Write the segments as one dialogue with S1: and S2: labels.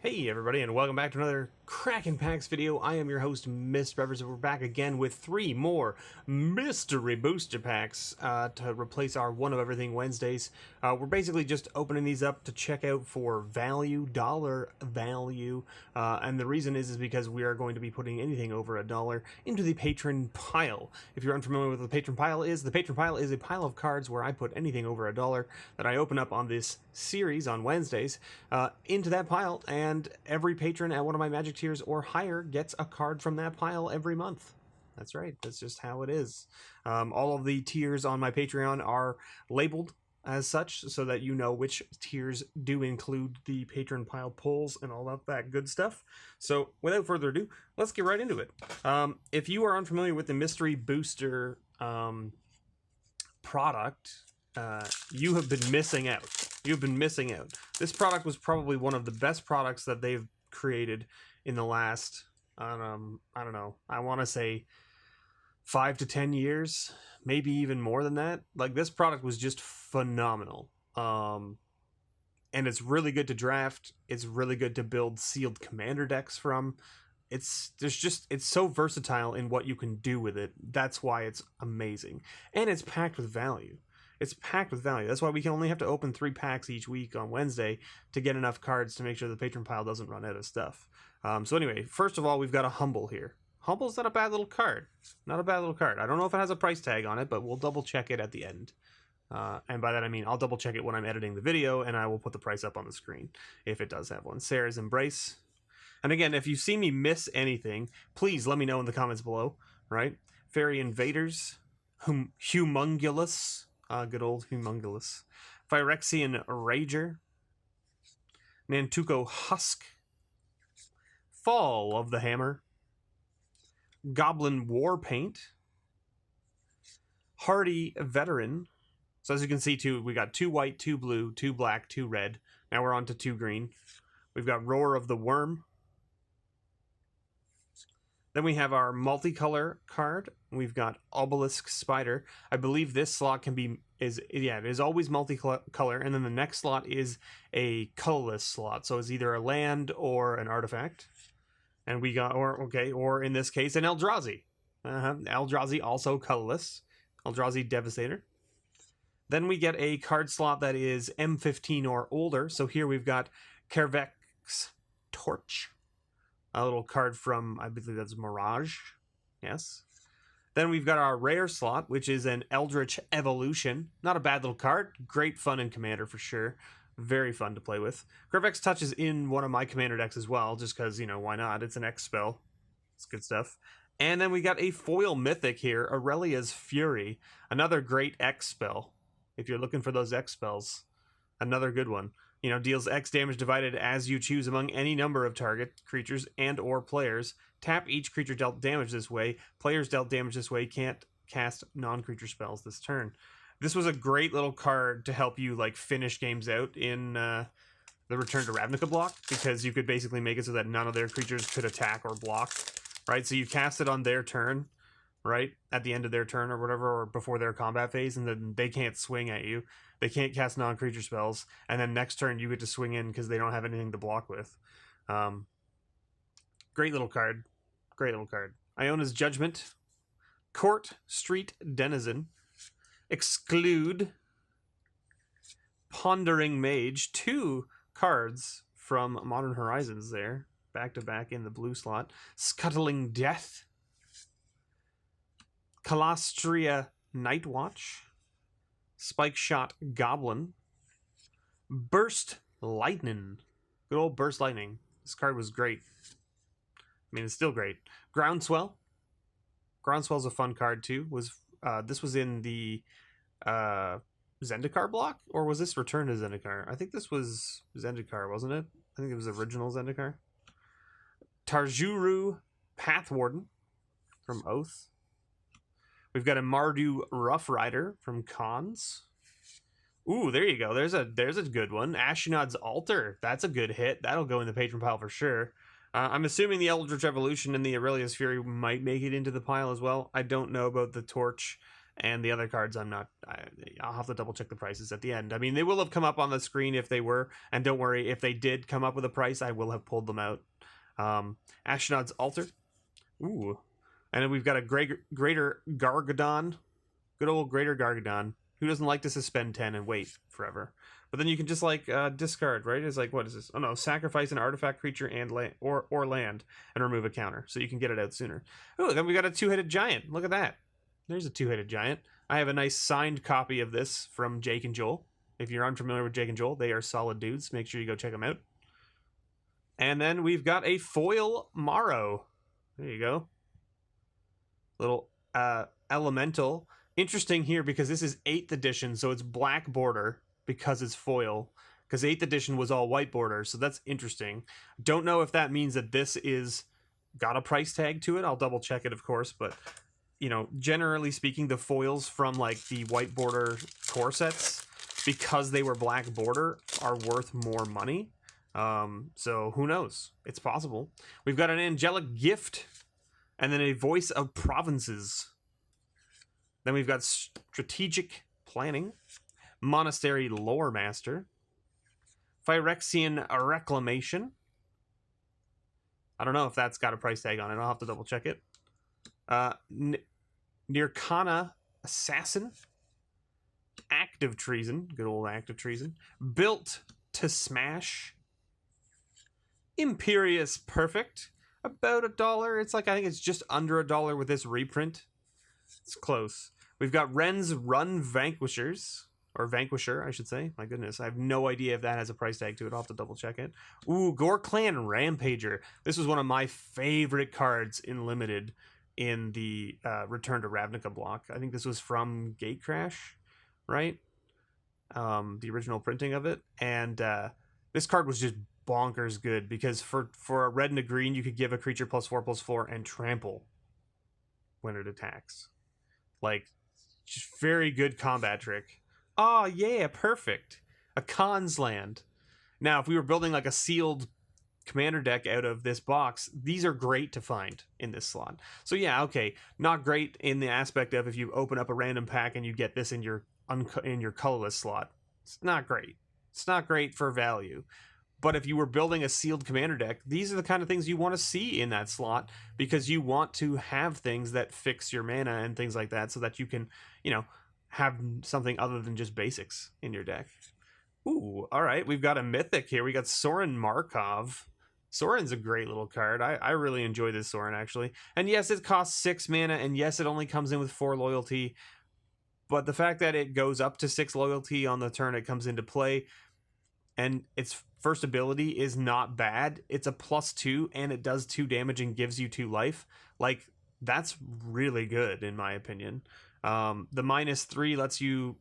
S1: Hey everybody, and welcome back to another Kraken Packs video. I am your host, MrBevers, and we're back again with 3 more mystery booster packs to replace our One of Everything Wednesdays. We're basically just opening these up to check out for value, dollar value, and the reason is because we are going to be putting anything over $1 into the Patron Pile. If you're unfamiliar with what the Patron Pile is a pile of cards where I put anything over $1 that I open up on this series on Wednesdays into that pile, and every patron at one of my Magic tiers or higher gets a card from that pile every month. That's right, that's just how it is. All of the tiers on my Patreon are labeled as such so that you know which tiers do include the patron pile pulls and all of that good stuff. So without further ado, let's get right into it. If you are unfamiliar with the mystery booster product, you have been missing out. You've been missing out. This product was probably one of the best products that they've created in the last, I don't know, I want to say 5 to 10 years, maybe even more than that. Like, this product was just phenomenal. And it's really good to draft. It's really good to build sealed commander decks from. It's so versatile in what you can do with it. That's why it's amazing. And it's packed with value. It's packed with value. That's why we can only have to open 3 packs each week on Wednesday to get enough cards to make sure the patron pile doesn't run out of stuff. So anyway, first of all, we've got a Humble here. Humble's not a bad little card. Not a bad little card. I don't know if it has a price tag on it, but we'll double check it at the end. And by that I mean I'll double check it when I'm editing the video, and I will put the price up on the screen if it does have one. Sarah's Embrace. And again, if you see me miss anything, please let me know in the comments below, right? Fairy Invaders. Humongulous. Good old Humongulous. Phyrexian Rager. Nantuko Husk. Fall of the Hammer. Goblin Warpaint. Hardy Veteran. So as you can see, too, we got 2 white, 2 blue, 2 black, 2 red. Now we're on to 2 green. We've got Roar of the Worm. Then we have our multicolor card. We've got Obelisk Spider. I believe this slot it is always multicolor, and then the next slot is a colorless slot. So it's either a land or an artifact. And we got, or in this case, an Eldrazi. Eldrazi also colorless. Eldrazi Devastator. Then we get a card slot that is M15 or older. So here we've got Kervex Torch. A little card from, I believe that's Mirage. Yes. Then we've got our rare slot, which is an Eldritch Evolution. Not a bad little card. Great fun in Commander for sure. Very fun to play with. Kervex Touch is in one of my Commander decks as well, just because, you know, why not? It's an X spell. It's good stuff. And then we got a foil mythic here, Aurelia's Fury. Another great X spell. If you're looking for those X spells, another good one. You know, deals X damage divided as you choose among any number of target creatures and or players. Tap each creature dealt damage this way. Players dealt damage this way can't cast non-creature spells this turn. This was a great little card to help you, like, finish games out in the Return to Ravnica block, because you could basically make it so that none of their creatures could attack or block, right? So you cast it on their turn, right, at the end of their turn or whatever, or before their combat phase, and then they can't swing at you. They can't cast non-creature spells, and then next turn you get to swing in because they don't have anything to block with. Great little card. Great little card. Iona's Judgment. Court Street Denizen. Exclude. Pondering Mage. 2 cards from Modern Horizons there. Back to back in the blue slot. Scuttling Death. Calastria Nightwatch. Spike Shot Goblin. Burst Lightning. Good old Burst Lightning. This card was great. I mean, it's still great. Groundswell. Groundswell's a fun card too. This was in the Zendikar block? Or was this Return to Zendikar? I think this was Zendikar, wasn't it? I think it was original Zendikar. Tarjuru Pathwarden from Oath. We've got a Mardu Rough Rider from Cons. Ooh, there you go. There's a good one. Ashnod's Altar. That's a good hit. That'll go in the patron pile for sure. I'm assuming the Eldritch Evolution and the Aurelia's Fury might make it into the pile as well. I don't know about the Torch And the other cards, I'll have to double check the prices at the end. I mean, they will have come up on the screen if they were, and don't worry, if they did come up with a price, I will have pulled them out. Ashnod's Altar. Ooh. And then we've got a Greater Gargadon. Good old Greater Gargadon. Who doesn't like to suspend 10 and wait forever? But then you can just like discard, right? It's like, what is this? Oh no, sacrifice an artifact, creature, and land or land, and remove a counter, so you can get it out sooner. Oh, then we got a two-headed giant. Look at that. There's a two-headed giant. I have a nice signed copy of this from Jake and Joel. If you're unfamiliar with Jake and Joel, they are solid dudes. Make sure you go check them out. And then we've got a foil Morrow. There you go. Little elemental. Interesting here because this is 8th edition, so it's black border because it's foil. Because 8th edition was all white border, so that's interesting. Don't know if that means that this is got a price tag to it. I'll double check it, of course, but you know, generally speaking, the foils from like the white border core sets, because they were black border, are worth more money. So who knows? It's possible. We've got an angelic gift, and then a voice of provinces. Then we've got strategic planning, monastery lore master, Phyrexian reclamation. I don't know if that's got a price tag on it. I'll have to double check it. Nirkana assassin, active treason, good old active treason, built to smash, imperious perfect, about $1. It's like, I think it's just under $1 with this reprint. It's close. We've got Ren's Run Vanquishers, or Vanquisher, I should say. My goodness, I have no idea if that has a price tag to it. I'll have to double check it. Ooh, Gore Clan Rampager. This was one of my favorite cards in Limited in the Return to Ravnica block. I think this was from Gatecrash, right? The original printing of it. And this card was just bonkers good because for a red and a green, you could give a creature +4/+4 and trample when it attacks. Like, just very good combat trick. Oh, yeah, perfect. A Khan's Land. Now, if we were building like a sealed commander deck out of this box, these are great to find in this slot. So yeah, okay, not great in the aspect of if you open up a random pack and you get this in your colorless slot. It's not great. It's not great for value. But if you were building a sealed commander deck, these are the kind of things you want to see in that slot because you want to have things that fix your mana and things like that so that you can, you know, have something other than just basics in your deck. Ooh, all right, we've got a mythic here. We got Sorin Markov. Sorin's a great little card. I really enjoy this Sorin, actually. And yes, it costs 6 mana, and yes, it only comes in with 4 loyalty. But the fact that it goes up to 6 loyalty on the turn it comes into play, and its first ability is not bad. It's a +2, and it does 2 damage and gives you 2 life. Like, that's really good, in my opinion. The -3 lets you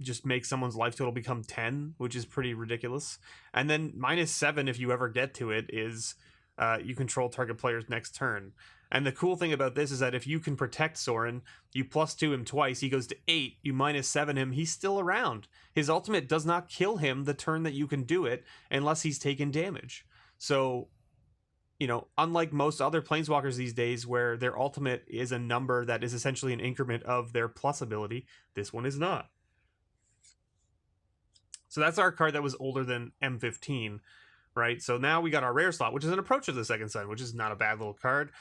S1: just make someone's life total become 10, which is pretty ridiculous. And then -7, if you ever get to it, is you control target player's next turn. And the cool thing about this is that if you can protect Sorin, you +2 him twice, he goes to 8, you -7 him, he's still around. His ultimate does not kill him the turn that you can do it, unless he's taken damage. So, you know, unlike most other planeswalkers these days where their ultimate is a number that is essentially an increment of their plus ability, this one is not. So that's our card that was older than M15, right? So now we got our rare slot, which is an Approach of the Second Sun, which is not a bad little card.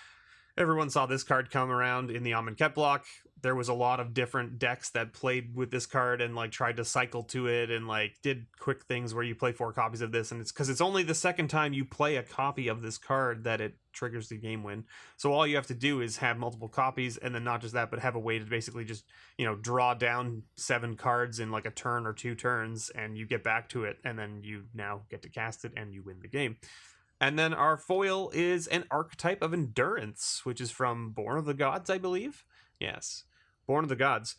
S1: Everyone saw this card come around in the Amonkhet block. There was a lot of different decks that played with this card and like tried to cycle to it and like did quick things where you play 4 copies of this, and it's because it's only the second time you play a copy of this card that it triggers the game win. So all you have to do is have multiple copies, and then not just that, but have a way to basically just, you know, draw down 7 cards in like a turn or 2 turns, and you get back to it, and then you now get to cast it and you win the game. And then our foil is an Archetype of Endurance, which is from Born of the Gods, I believe. Yes, Born of the Gods.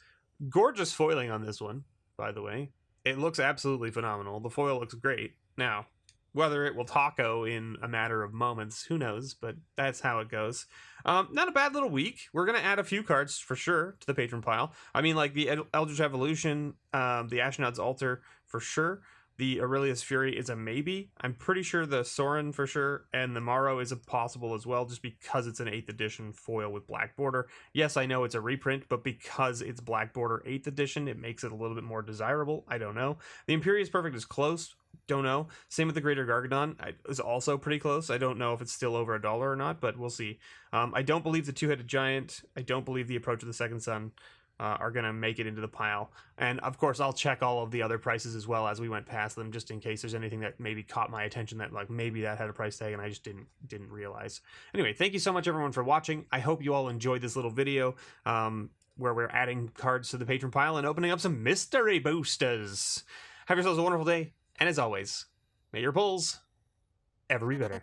S1: Gorgeous foiling on this one, by the way. It looks absolutely phenomenal. The foil looks great. Now, whether it will taco in a matter of moments, who knows, but that's how it goes. Not a bad little week. We're going to add a few cards, for sure, to the patron pile. I mean, like the Eldritch Evolution, the Ashnod's Altar, for sure. The Aurelius Fury is a maybe. I'm pretty sure the Sorin for sure, and the Maro is a possible as well, just because it's an 8th edition foil with black border. Yes, I know it's a reprint, but because it's black border 8th edition, it makes it a little bit more desirable. I don't know. The Imperious Perfect is close. Don't know. Same with the Greater Gargadon. Is also pretty close. I don't know if it's still over $1 or not, but we'll see. I don't believe the Two-Headed Giant. I don't believe the Approach of the Second Sun are going to make it into the pile. And of course, I'll check all of the other prices as well as we went past them, just in case there's anything that maybe caught my attention that like maybe that had a price tag and I just didn't realize. Anyway, thank you so much everyone for watching. I hope you all enjoyed this little video where we're adding cards to the patron pile and opening up some mystery boosters. Have yourselves a wonderful day, and as always, may your pulls ever be better.